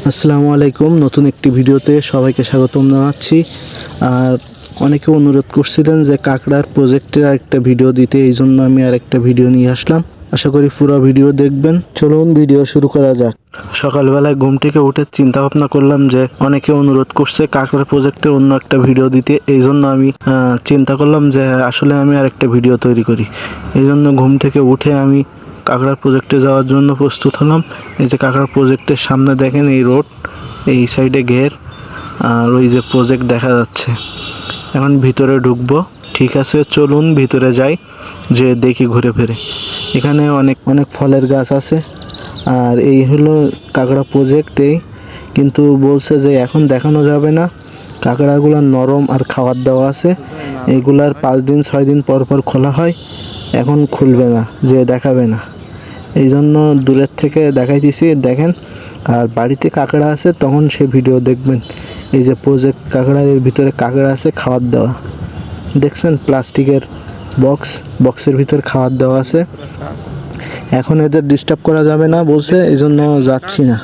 আসসালামু আলাইকুম। নতুন একটি ভিডিওতে সবাইকে স্বাগতম জানাচ্ছি। আর অনেকে অনুরোধ করছিলেন যে কাঁকড়ার প্রজেক্টের আরেকটা ভিডিও দিতে, এই জন্য আমি আরেকটা ভিডিও নিয়ে আসলাম। আশা করি পুরো ভিডিও দেখবেন। চলুন ভিডিও শুরু করা যাক। সকালবেলায় ঘুম থেকে উঠে চিন্তা ভাবনা করলাম যে অনেকে অনুরোধ করছে কাঁকড়ার প্রজেক্টের অন্য একটা ভিডিও দিতে, এই জন্য আমি চিন্তা করলাম যে আসলে আমি আরেকটা ভিডিও তৈরি করি। এই জন্য ঘুম থেকে উঠে আমি কাঁকড়ার প্রজেক্টে যাওয়ার জন্য প্রস্তুত হলাম। এই যে কাঁকড়ার প্রজেক্টের সামনে দেখেন এই রোড, এই সাইডে ঘের, আর ওই যে প্রজেক্ট দেখা যাচ্ছে। এখন ভিতরে ঢুকবো। ঠিক আছে, চলুন ভিতরে যাই, যে দেখি ঘুরে ফিরে। এখানে অনেক অনেক ফলের গাছ আছে। আর এই হলো কাঁকড়া প্রজেক্ট। এই কিন্তু বলছে যে এখন দেখানো যাবে না, কাঁকড়াগুলো নরম আর খাবার দেওয়া আছে, এগুলার 5 দিন 6 দিন পর পর খোলা হয়, এখন খুলবে না, যে দেখাবে না। এই জন্য দূরের থেকে দেখাইতেছি, দেখেন। আর বাড়িতে কাঁকড়া আছে তখন সে ভিডিও দেখবেন। এই যে প্রজেক্ট কাঁকড়া, এর ভিতরে কাঁকড়া আছে খাবার দেওয়া, দেখছেন? প্লাস্টিকের বক্সের ভিতরে খাবার দেওয়া আছে। এখন এদের ডিস্টার্ব করা যাবে না বলছে, এই জন্য যাচ্ছি না।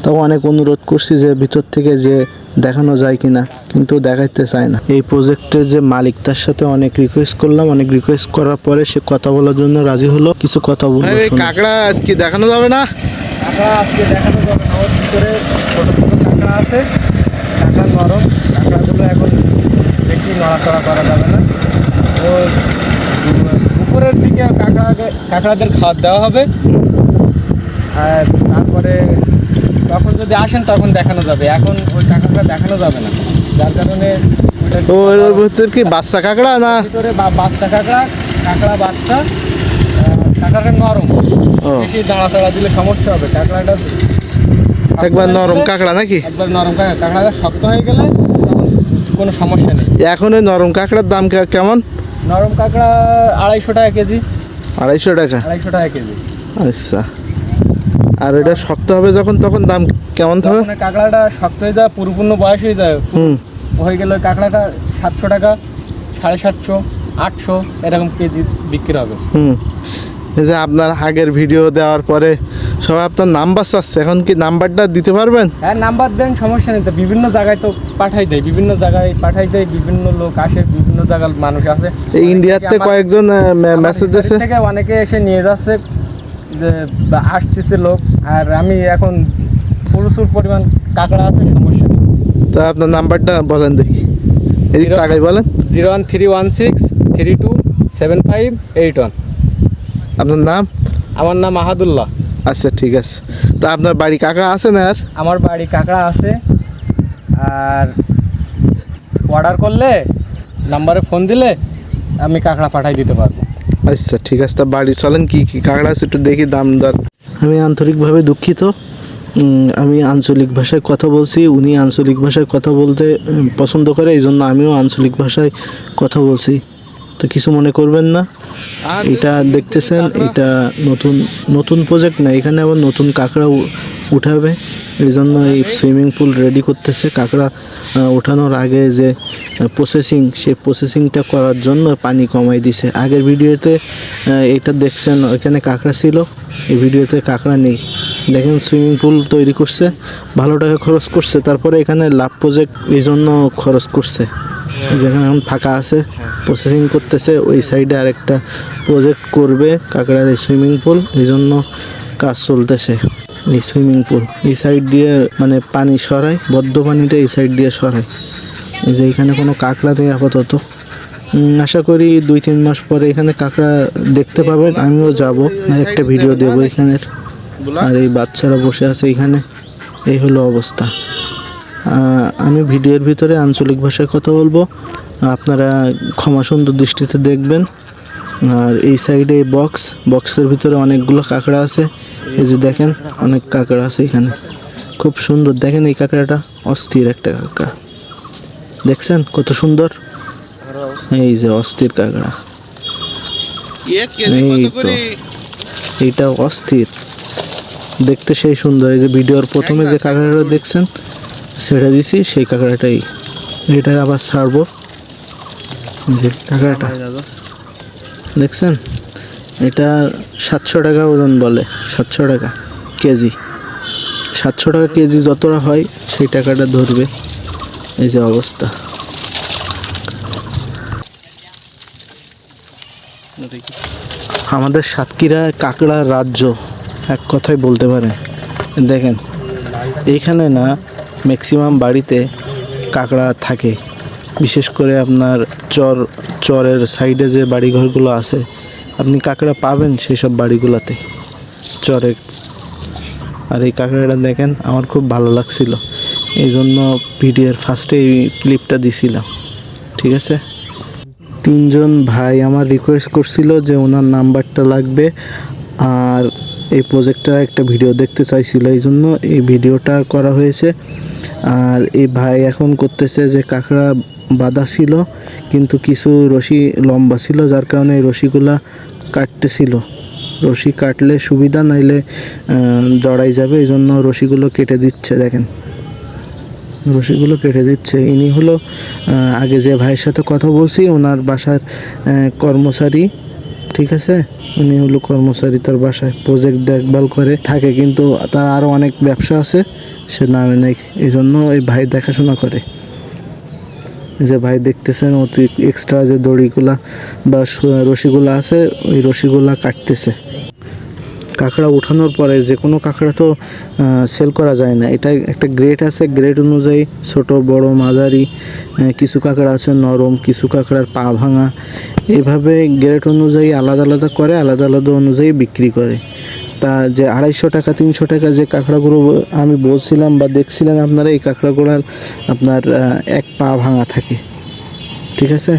তখন অনেক অনুরোধ করছি যে ভিতর থেকে যে দেখানো যায় কিনা, কিন্তু দেখাইতে চায় না। এই প্রজেক্টের যে মালিক, তার সাথে অনেক রিকোয়েস্ট করলাম। অনেক রিকোয়েস্ট করার পরে সে কথা বলার জন্য রাজি হলো। কিছু কথা বলবো। কাঁকড়া আজকে দেখানো যাবে না? কাঁকড়া আজকে দেখানো যাবে না। ওর ভিতরে ছোটো ছোটো কাঁকড়া আছে, কাঁকড়া নরম। কাঁকড়াগুলো এখন বেশি নড়াচড়া করা যাবে না। ও উপরের দিকে কাঁকড়াদের খাবার দেওয়া হবে। আর তারপরে তখন যদি আসেন তখন দেখানো যাবে। এখন ওই কাঁকড়াটা দেখানো যাবে না, যার কারণে ওর ভিতরে কি বাচ্চা কাঁকড়া না? ভিতরে বাচ্চা কাঁকড়া বাচ্চা। কাঁকড়াটা নরম, বেশি দাঁড়াচাড়া দিলে সমস্যা হবে। কাঁকড়াটা একবার নরম কাঁকড়া নাকি? একবার নরম কাঁকড়াটা শক্ত হয়ে গেলে তখন কোনো সমস্যা নেই। এখন ওই নরম কাঁকড়ার দাম কেমন? নরম কাঁকড়া 250 টাকা কেজি। 250 টাকা? 250 টাকা কেজি। আচ্ছা। আর এটা শক্ত হবে যখন, তখন দাম কেমন হবে? কাঁকড়াটা শক্ত হয়ে যায়, পরিপূর্ণ বয়স হয়ে যায়, হয়ে গেলে কাঁকড়াটা 700 টাকা, 750, 800 এরকম কেজি বিক্রি হবে। এই যে আপনার আগের ভিডিও দেওয়ার পরে সবাই আপনার নাম্বার চাচ্ছে, এখন কি নাম্বারটা দিতে পারবেন? হ্যাঁ, নাম্বার দেন, সমস্যা নেই। তো বিভিন্ন জায়গায় তো পাঠাই দেয়, বিভিন্ন লোক আসে, বিভিন্ন জায়গার মানুষ আছে। এই ইন্ডিয়াতে কয়েকজন মেসেজ আছে, থেকে অনেকে এসে নিয়ে যাচ্ছে, যে আসতেছে লোক। আর আমি এখন প্রচুর পরিমাণ কাঁকড়া আছে, সমস্যা নেই। তা আপনার নাম্বারটা বলেন দেখি, এই টাকাই বলেন। 01316327581। আপনার নাম? আমার নাম আহাদুল্লাহ। আচ্ছা, ঠিক আছে। তা আপনার বাড়ি কাঁকড়া আছে না? আর আমার বাড়ি কাঁকড়া আছে। আর অর্ডার করলে, নাম্বারে ফোন দিলে আমি কাঁকড়া পাঠাই দিতে পারবো। আচ্ছা, ঠিক আছে। তা বাড়ি চলেন, কি কি কাঁকড়া আছে একটু দেখি, দাম দর। আমি আন্তরিকভাবে দুঃখিত। আমি আঞ্চলিক ভাষায় কথা বলছি, উনি আঞ্চলিক ভাষায় কথা বলতে পছন্দ করে, এই জন্য আমিও আঞ্চলিক ভাষায় কথা বলছি। তো কিছু মনে করবেন না। এটা দেখতেছেন, এটা নতুন প্রজেক্ট না, এখানে আবার নতুন কাঁকড়া উঠাবে, এই জন্য এই সুইমিং পুল রেডি করতেছে। কাঁকড়া ওঠানোর আগে যে প্রসেসিং, সেই প্রসেসিংটা করার জন্য পানি কমাই দিছে। আগের ভিডিওতে এটা দেখছেন, ওইখানে কাঁকড়া ছিল, এই ভিডিওতে কাঁকড়া নেই। দেখেন সুইমিং পুল তৈরি করছে, ভালো টাকা খরচ করছে। তারপরে এখানে লাভ প্রজেক্ট এই জন্য খরচ করছে। যেখানে এখন ফাঁকা আছে, প্রসেসিং করতেছে। ওই সাইডে আরেকটা প্রজেক্ট করবে কাঁকড়ার এই সুইমিং পুল, এই জন্য কাজ চলতেছে। এই সুইমিং পুল এই সাইড দিয়ে মানে পানি সরায়, বদ্ধ পানিটা এই সাইড দিয়ে সরায়। এই যে এখানে কোনো কাঁকড়া নেই আপাতত। আশা করি 2-3 মাস পরে এখানে কাঁকড়া দেখতে পাবেন। আমিও যাব, একটা ভিডিও দেবো এখানের। আর এই বাচ্চারা বসে আছে এখানে, এই হলো অবস্থা। আমি ভিডিওর ভিতরে আঞ্চলিক ভাষায় কথা বলবো, আপনারা ক্ষমা সুন্দর দৃষ্টিতে দেখবেন। আর এই সাইডে বক্সের ভিতরে অনেকগুলো কাঁকড়া আছে। এই যে দেখেন, অনেক কাঁকড়া আছে এখানে, খুব সুন্দর। দেখেন এই কাঁকড়াটা অস্থির একটা কাঁকড়া, দেখছেন কত সুন্দর? এই যে অস্থির কাঁকড়া, এই তো, এইটা অস্থির দেখতে, সেই সুন্দর। এই যে ভিডিওর প্রথমে যে কাঁকড়াটা দেখছেন ছেড়ে দিছি, সেই কাঁকড়াটাই। এটা আবার ছাড়বো। যে কাঁকড়াটা দেখছেন, এটা 700 টাকা ওজন বলে, 700 টাকা কেজি। 700 টাকা কেজি যতটা হয় সেই টাকাটা ধরবে। এই যে অবস্থা। আমাদের সাতক্ষীরা কাঁকড়ার রাজ্য এক কথায় বলতে পারেন। দেখেন এইখানে না ম্যাক্সিমাম বাড়িতে কাঁকড়া থাকে, বিশেষ করে আপনার চরের সাইডে যে বাড়িঘরগুলো আছে আপনি কাঁকড়া পাবেন সেই সব বাড়িগুলোতে চরে। আর এই কাঁকড়াটা দেখেন আমার খুব ভালো লাগছিল, এই জন্য ভিডিওর ফার্স্টে এই ক্লিপটা দিছিলাম। ঠিক আছে, 3 জন ভাই আমার রিকোয়েস্ট করছিল যে ওনার নাম্বারটা লাগবে আর এই প্রজেক্টটা একটা ভিডিও দেখতে চাইছিল, এই জন্য এই ভিডিওটা করা হয়েছে। আর এই ভাই এখন করতেছে যে কাঁকড়া বাঁধা ছিল কিন্তু কিছু রশি লম্বা ছিল, যার কারণে এই রশিগুলা কাটতেছিল। রশি কাটলে সুবিধা, নাইলে জড়াই যাবে, এই জন্য রশিগুলো কেটে দিচ্ছে। দেখেন রশিগুলো কেটে দিচ্ছে। ইনি হলো আগে যে ভাইয়ের সাথে কথা বলছি ওনার বাসার কর্মচারী। ঠিক আছে, উনি হলো কর্মচারী, তার বাসায় প্রজেক্ট দেখভাল করে থাকে, কিন্তু তার আরও অনেক ব্যবসা আছে, সে নামে নেই, এই জন্য এই ভাই দেখাশোনা করে। যে ভাই দেখতেছেন অতি এক্সট্রা যে দড়িগুলা বা রশিগুলা আছে ওই রশিগুলা কাটতেছে। কাঁকড়া উঠানোর পরে যে কোনো কাঁকড়া তো সেল করা যায় না, এটা একটা গ্রেড আছে, গ্রেড অনুযায়ী ছোট বড় মাঝারি, কিছু কাঁকড়া আছে নরম, কিছু কাঁকড়ার পা ভাঙা, এইভাবে গ্রেড অনুযায়ী আলাদা আলাদা করে, আলাদা আলাদা অনুযায়ী বিক্রি করে। তা যে 250 টাকা 300 টাকা যে কাঁকড়াগুলো আমি বলছিলাম বা দেখছিলেন আপনারা, এই কাঁকড়াগুলোর আপনার এক পা ভাঙা থাকে। ঠিক আছে,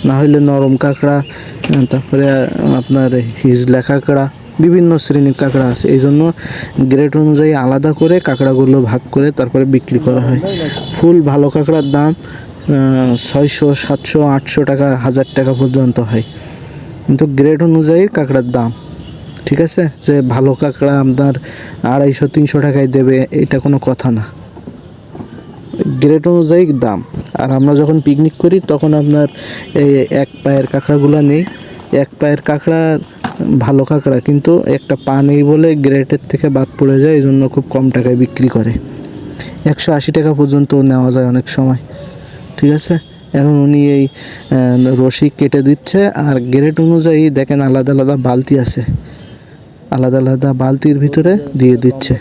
না হলে নরম কাঁকড়া, তারপরে আপনার হিজলা কাঁকড়া, বিভিন্ন শ্রেণীর কাঁকড়া আছে, এই জন্য গ্রেড অনুযায়ী আলাদা করে কাঁকড়াগুলো ভাগ করে তারপরে বিক্রি করা হয়। ফুল ভালো কাঁকড়ার দাম 600, 700, 800 টাকা, 1000 টাকা পর্যন্ত হয়, কিন্তু গ্রেড অনুযায়ী কাঁকড়ার দাম। ঠিক আছে, যে ভালো কাঁকড়া আপনার 250, 300 টাকায় দেবে এটা কোনো কথা না, গ্রেড অনুযায়ী দাম। আর আমরা যখন পিকনিক করি তখন আপনার এই এক পায়ের কাঁকড়াগুলো নেই, এক পায়ের কাঁকড়া ভালো কাঁকড়া, কিন্তু একটা পা নেই বলে গ্রেডের থেকে বাদ পড়ে যায়, এই জন্য খুব কম টাকায় বিক্রি করে। 180 টাকা পর্যন্ত নেওয়া যায় অনেক সময়। ঠিক আছে, এখন উনি এই রশি কেটে দিচ্ছে, আর গ্রেড অনুযায়ী দেখেন আলাদা আলাদা বালতি আছে, আলাদা আলাদা বালতির ভিতরে দিয়ে দিচ্ছে।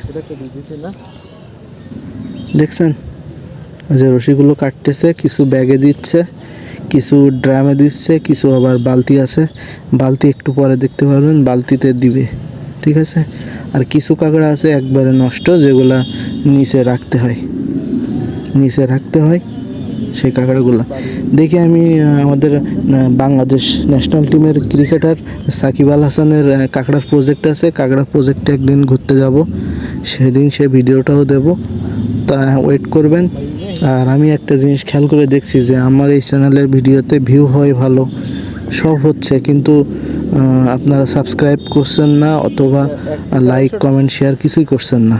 দেখছেন যে রশিগুলো কাটতেছে, কিছু ব্যাগে দিচ্ছে, কিছু ড্রামে দিচ্ছে, কিছু আবার বালতি আছে, বালতি একটু পরে দেখতে পারবেন বালতিতে দিবে। ঠিক আছে, আর কিছু কাঁকড়া আছে একবারে নষ্ট, যেগুলা নিচে রাখতে হয়, নিচে রাখতে হয় সেই কাঁকড়াগুলো। দেখি আমি আমাদের বাংলাদেশ ন্যাশনাল টিমের ক্রিকেটার সাকিব আল হাসানের কাঁকড়ার প্রজেক্ট আছে, কাঁকড়ার প্রজেক্টে একদিন ঘুরতে যাব, সেদিন সে ভিডিওটাও দেব, তা ওয়েট করবেন। আর আমি একটা জিনিস খেয়াল করে দেখছি যে আমার এই চ্যানেলের ভিডিওতে ভিউ হয় ভালো, সব হচ্ছে, কিন্তু আপনারা সাবস্ক্রাইব করছেন না, অথবা লাইক কমেন্ট শেয়ার কিছুই করছেন না।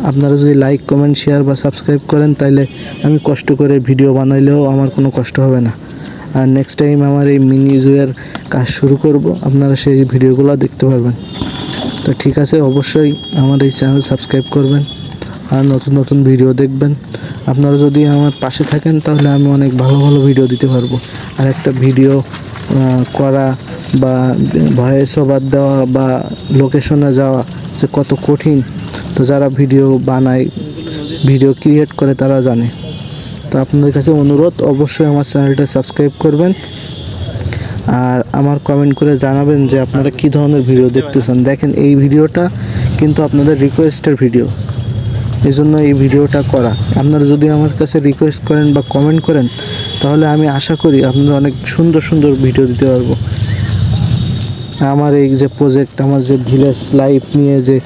আপনারা যদি লাইক কমেন্ট শেয়ার বা সাবস্ক্রাইব করেন তাহলে আমি কষ্ট করে ভিডিও বানাইলেও আমার কোনো কষ্ট হবে না। আর নেক্সট টাইম আমার এই মিনি জুয়ের কাজ শুরু করব, আপনারা সেই ভিডিওগুলো দেখতে পারবেন। তো ঠিক আছে, অবশ্যই আমার এই চ্যানেল সাবস্ক্রাইব করবেন আর নতুন নতুন ভিডিও দেখবেন। আপনারা যদি আমার পাশে থাকেন তাহলে আমি অনেক ভালো ভালো ভিডিও দিতে পারবো। আর একটা ভিডিও করা বা ভয়েস ওভার দেওয়া বা লোকেশনে যাওয়া যে কত কঠিন, তো যারা ভিডিও বানায়, ভিডিও ক্রিয়েট করে তারা জানে। তো আপনাদের কাছে অনুরোধ, অবশ্যই আমার চ্যানেলটা সাবস্ক্রাইব করবেন আর আমার কমেন্ট করে জানাবেন যে আপনারা কী ধরনের ভিডিও দেখতেছেন। দেখেন এই ভিডিওটা কিন্তু আপনাদের রিকোয়েস্টের ভিডিও, এই জন্য এই ভিডিওটা করা। আপনারা যদি আমার কাছে রিকোয়েস্ট করেন বা কমেন্ট করেন তাহলে আমি আশা করি আপনারা অনেক সুন্দর সুন্দর ভিডিও দিতে পারবো। আমার এই যে প্রজেক্ট, আমার যে ভিলেজ লাইফ নিয়ে যে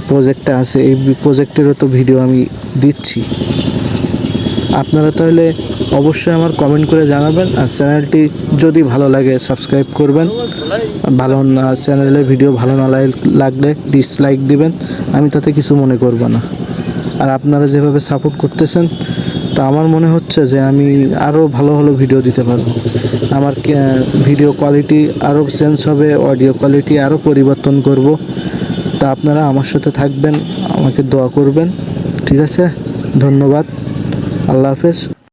প্রজেক্টটা আছে, এই প্রজেক্টেরও তো ভিডিও আমি দিচ্ছি। আপনারা তাহলে অবশ্যই আমার কমেন্ট করে জানাবেন, আর চ্যানেলটি যদি ভালো লাগে সাবস্ক্রাইব করবেন, ভালো না চ্যানেলের ভিডিও ভালো না লাগলে ডিসলাইক দিবেন, আমি তাতে কিছু মনে করব না। আর আপনারা যেভাবে সাপোর্ট করতেছেন তা আমার মনে হচ্ছে যে আমি আরও ভালো ভালো ভিডিও দিতে পারবো। আমার ভিডিও কোয়ালিটি আরও চেঞ্জ হবে, অডিও কোয়ালিটি আরও পরিবর্তন করব, তা আপনারা আমার সাথে থাকবেন, আমাকে দোয়া করবেন। ঠিক আছে, ধন্যবাদ, আল্লাহ হাফেজ।